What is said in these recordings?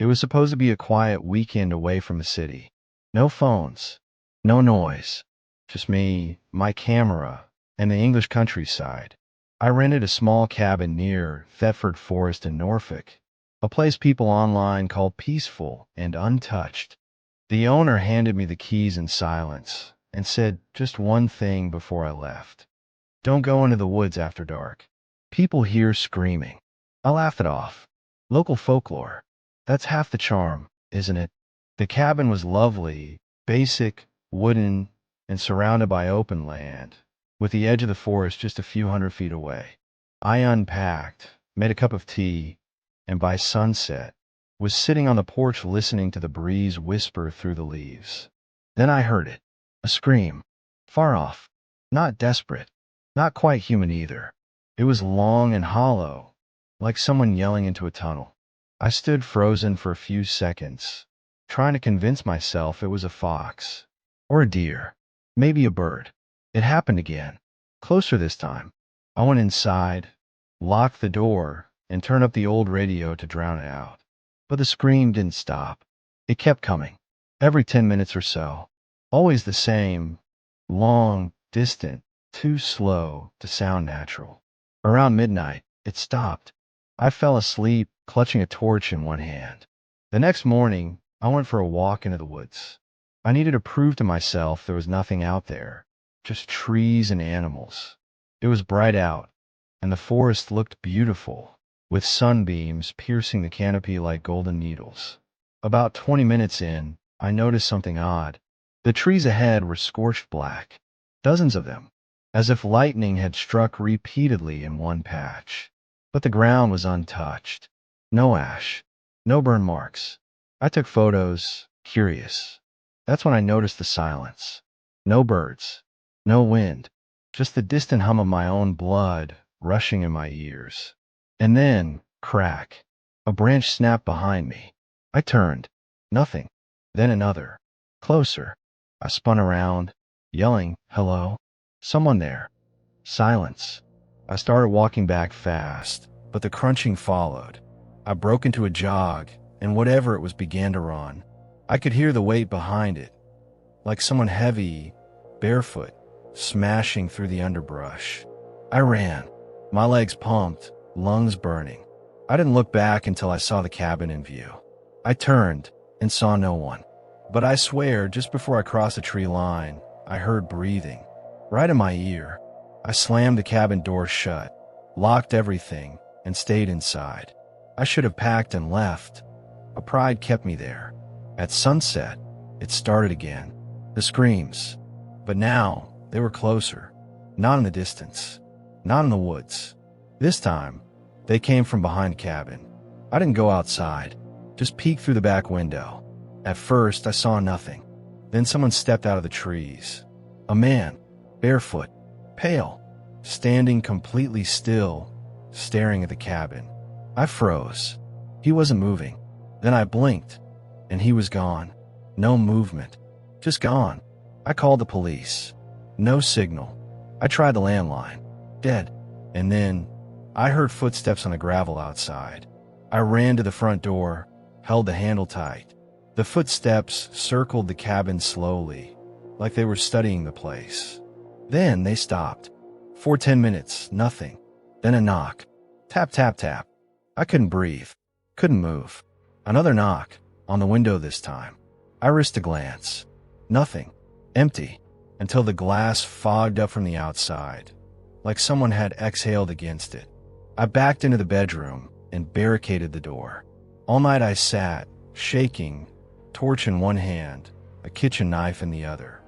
It was supposed to be a quiet weekend away from the city. No phones, no noise, just me, my camera, and the English countryside. I rented a small cabin near Thetford Forest in Norfolk, a place people online call peaceful and untouched. The owner handed me the keys in silence and said just one thing before I left. Don't go into the woods after dark. People hear screaming. I laughed it off. Local folklore. That's half the charm, isn't it? The cabin was lovely, basic, wooden, and surrounded by open land, with the edge of the forest just a few hundred feet away. I unpacked, made a cup of tea, and by sunset, was sitting on the porch listening to the breeze whisper through the leaves. Then I heard it. A scream. Far off. Not desperate. Not quite human either. It was long and hollow, like someone yelling into a tunnel. I stood frozen for a few seconds, trying to convince myself it was a fox. Or a deer. Maybe a bird. It happened again. Closer this time. I went inside, locked the door, and turned up the old radio to drown it out. But the scream didn't stop. It kept coming. Every 10 minutes or so. Always the same. Long, distant, too slow to sound natural. Around midnight, it stopped. I fell asleep, clutching a torch in one hand. The next morning, I went for a walk into the woods. I needed to prove to myself there was nothing out there, just trees and animals. It was bright out, and the forest looked beautiful, with sunbeams piercing the canopy like golden needles. About 20 minutes in, I noticed something odd. The trees ahead were scorched black, dozens of them, as if lightning had struck repeatedly in one patch. But the ground was untouched. No ash, no burn marks. I took photos, curious. That's when I noticed the silence. No birds, no wind, just the distant hum of my own blood rushing in my ears. And then, crack, a branch snapped behind me. I turned. Nothing. Then another. Closer. I spun around, yelling, "Hello? Someone there." Silence. I started walking back fast, but the crunching followed. I broke into a jog, and whatever it was began to run. I could hear the weight behind it, like someone heavy, barefoot, smashing through the underbrush. I ran, my legs pumped, lungs burning. I didn't look back until I saw the cabin in view. I turned and saw no one. But I swear, just before I crossed the tree line, I heard breathing, right in my ear. I slammed the cabin door shut, locked everything, and stayed inside. I should have packed and left, but pride kept me there. At sunset, it started again. The screams. But now, they were closer. Not in the distance. Not in the woods. This time, they came from behind the cabin. I didn't go outside, just peeked through the back window. At first, I saw nothing. Then someone stepped out of the trees. A man, barefoot, pale, standing completely still, staring at the cabin. I froze. He wasn't moving. Then I blinked, and he was gone. No movement. Just gone. I called the police. No signal. I tried the landline. Dead. And then, I heard footsteps on the gravel outside. I ran to the front door, held the handle tight. The footsteps circled the cabin slowly, like they were studying the place. Then they stopped. For 10 minutes, nothing. Then a knock. Tap, tap, tap. I couldn't breathe. Couldn't move. Another knock, on the window this time. I risked a glance. Nothing. Empty. Until the glass fogged up from the outside, like someone had exhaled against it. I backed into the bedroom and barricaded the door. All night I sat, shaking, torch in one hand, a kitchen knife in the other.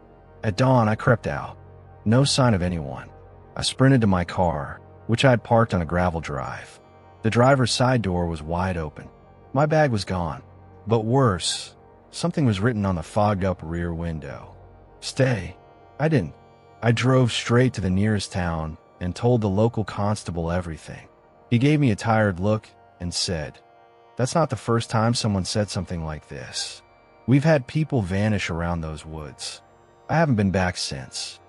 At dawn, I crept out. No sign of anyone. I sprinted to my car, which I had parked on a gravel drive. The driver's side door was wide open. My bag was gone. But worse, something was written on the fogged-up rear window. Stay. I didn't. I drove straight to the nearest town and told the local constable everything. He gave me a tired look and said, "That's not the first time someone said something like this. We've had people vanish around those woods. I haven't been back since."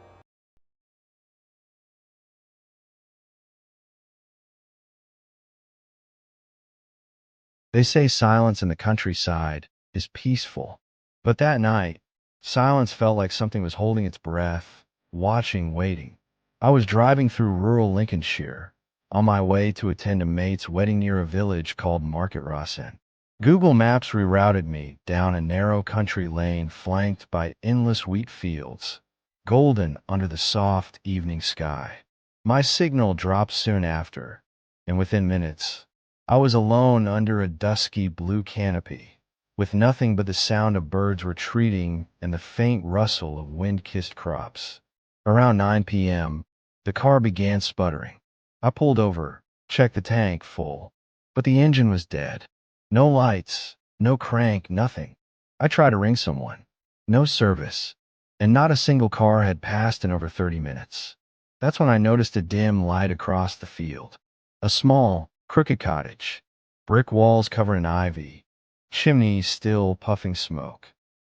They say silence in the countryside is peaceful. But that night, silence felt like something was holding its breath, watching, waiting. I was driving through rural Lincolnshire, on my way to attend a mate's wedding near a village called Market Rossin. Google Maps rerouted me down a narrow country lane flanked by endless wheat fields, golden under the soft evening sky. My signal dropped soon after, and within minutes, I was alone under a dusky blue canopy, with nothing but the sound of birds retreating and the faint rustle of wind-kissed crops. Around 9 p.m., the car began sputtering. I pulled over, checked the tank full, but the engine was dead. No lights, no crank, nothing. I tried to ring someone. No service, and not a single car had passed in over 30 minutes. That's when I noticed a dim light across the field. A small, crooked cottage, brick walls covered in ivy, chimneys still puffing smoke.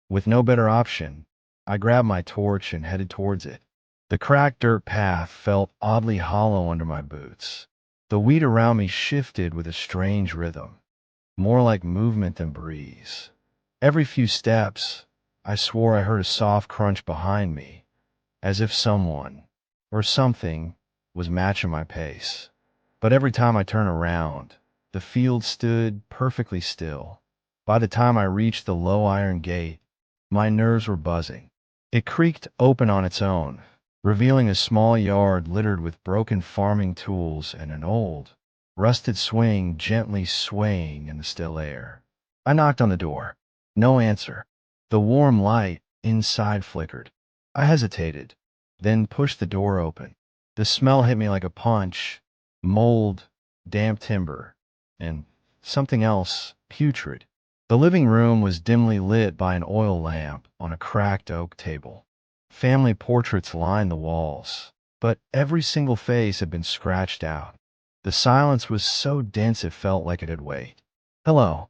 With no better option, I grabbed my torch and headed towards it. The cracked dirt path felt oddly hollow under my boots. The wheat around me shifted with a strange rhythm, more like movement than breeze. Every few steps, I swore I heard a soft crunch behind me, as if someone, or something, was matching my pace. But every time I turned around, the field stood perfectly still. By the time I reached the low iron gate, my nerves were buzzing. It creaked open on its own, revealing a small yard littered with broken farming tools and an old, rusted swing gently swaying in the still air. I knocked on the door. No answer. The warm light inside flickered. I hesitated, then pushed the door open. The smell hit me like a punch. Mold, damp timber, and something else, putrid. The living room was dimly lit by an oil lamp on a cracked oak table. Family portraits lined the walls, but every single face had been scratched out. The silence was so dense it felt like it had weight. "Hello,"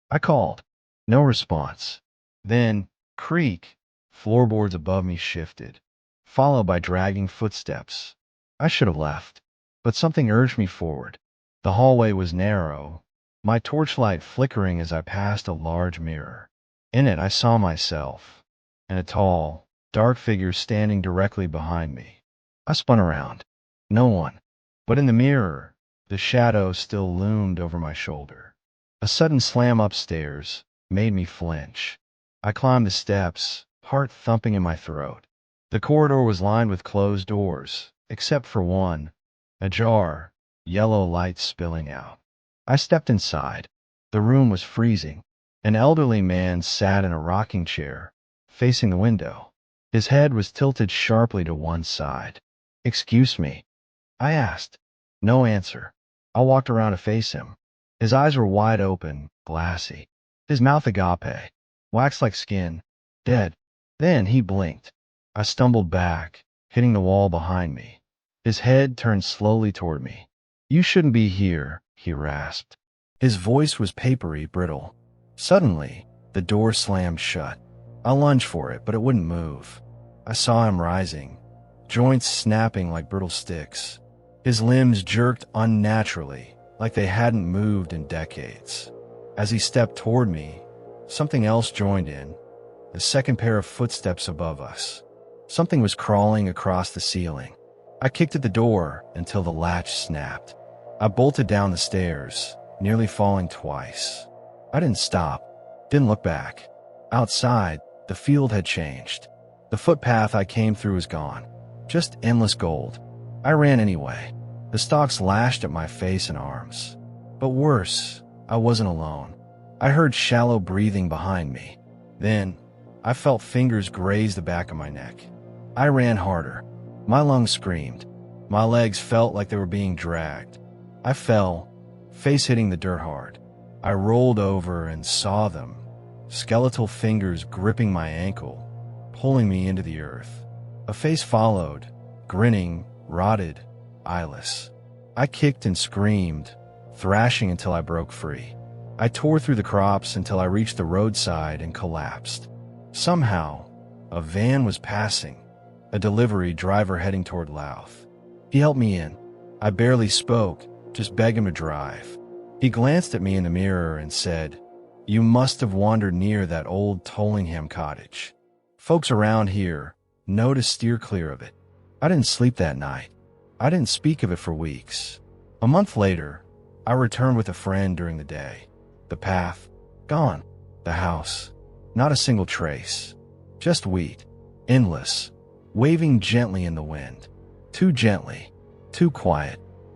I called. No response. Then, creak, floorboards above me shifted, followed by dragging footsteps. I should have left, but something urged me forward. The hallway was narrow, my torchlight flickering as I passed a large mirror. In it I saw myself, and a tall, dark figure standing directly behind me. I spun around. No one. But in the mirror, the shadow still loomed over my shoulder. A sudden slam upstairs made me flinch. I climbed the steps, heart thumping in my throat. The corridor was lined with closed doors, except for one, ajar, yellow light spilling out. I stepped inside. The room was freezing. An elderly man sat in a rocking chair, facing the window. His head was tilted sharply to one side. "Excuse me?" I asked. No answer. I walked around to face him. His eyes were wide open, glassy. His mouth agape, wax-like skin, dead. Then he blinked. I stumbled back, hitting the wall behind me. His head turned slowly toward me. "You shouldn't be here," he rasped. His voice was papery, brittle. Suddenly, the door slammed shut. I lunged for it, but it wouldn't move. I saw him rising, joints snapping like brittle sticks. His limbs jerked unnaturally, like they hadn't moved in decades. As he stepped toward me, something else joined in, a second pair of footsteps above us. Something was crawling across the ceiling. I kicked at the door until the latch snapped. I bolted down the stairs, nearly falling twice. I didn't stop, didn't look back. Outside, the field had changed. The footpath I came through was gone, just endless gold. I ran anyway. The stalks lashed at my face and arms. But worse, I wasn't alone. I heard shallow breathing behind me. Then, I felt fingers graze the back of my neck. I ran harder. My lungs screamed. My legs felt like they were being dragged. I fell, face hitting the dirt hard. I rolled over and saw them, skeletal fingers gripping my ankle, pulling me into the earth. A face followed, grinning, rotted, eyeless. I kicked and screamed, thrashing until I broke free. I tore through the crops until I reached the roadside and collapsed. Somehow, a van was passing, a delivery driver heading toward Louth. He helped me in. I barely spoke, just begged him to drive. He glanced at me in the mirror and said, "You must have wandered near that old Tollingham cottage. Folks around here know to steer clear of it." I didn't sleep that night. I didn't speak of it for weeks. A month later, I returned with a friend during the day. The path, gone. The house, not a single trace. Just wheat, endless, waving gently in the wind. Too gently, too quiet.